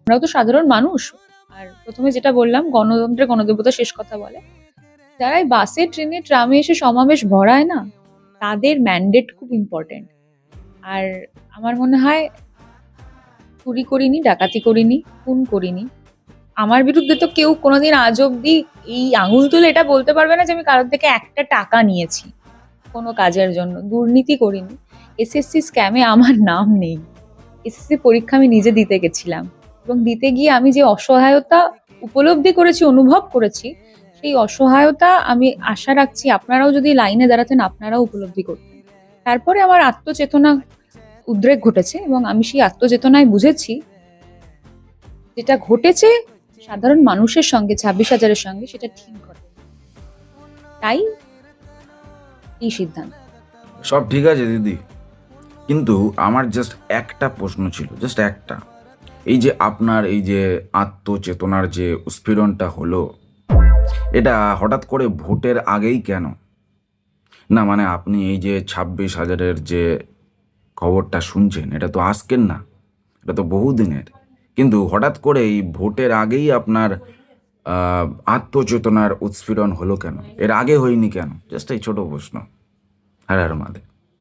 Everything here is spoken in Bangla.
আমরাও তো সাধারণ মানুষ। আর প্রথমে যেটা বললাম, গণতন্ত্রে গণদেবতা শেষ কথা বলে। যারা এই বাসে, ট্রেনে, ট্রামে এসে সমাবেশ ভরায় না, তাদের ম্যান্ডেট খুব ইম্পর্টেন্ট। আর আমার মনে হয় চুরি করিনি, ডাকাতি করিনি, খুন করিনি। আমার বিরুদ্ধে তো কেউ কোনোদিন আজ অব্দি এই আঙুল তুলে এটা বলতে পারবে না যে আমি কারোর থেকে একটা টাকা নিয়েছি কোনো কাজের জন্য। দুর্নীতি করিনি। এসএসসি স্ক্যামে আমার নাম নেই। এসএসসি পরীক্ষা আমি নিজে দিতে গেছিলাম, এবং দিতে গিয়ে আমি যে অসহায়তা উপলব্ধি করেছি, অনুভব করেছি, সেই অসহায়তা আমি আশা রাখছি আপনারাও যদি লাইনে দাঁড়াতেন আপনারাও উপলব্ধি করতেন। তারপরে আমার আত্মচেতনা উদ্রেক ঘটেছে, এবং আমি সেই আত্মচেতনায় বুঝেছি যেটা ঘটেছে সাধারণ মানুষের সঙ্গে, 26,000-এর সঙ্গে, সেটা ঠিক ঘটে। তাই এই সিদ্ধান্ত। সব ঠিক আছে দিদি, কিন্তু আমার জাস্ট একটা প্রশ্ন ছিল, জাস্ট একটা। এই যে আপনার এই যে আত্মচেতনার যে উৎপীড়নটা হলো, এটা হঠাৎ করে ভোটের আগেই কেন? না মানে আপনি এই যে 26,000-এর যে খবরটা শুনছেন, এটা তো আজকের না, এটা তো বহুদিনের। কিন্তু হঠাৎ করে এই ভোটের আগেই আপনার আত্মচেতনার উৎপীড়ন হলো কেন? এর আগে হয়নি কেন? জাস্ট এই ছোট প্রশ্ন। হ্যাঁ, আর মাদে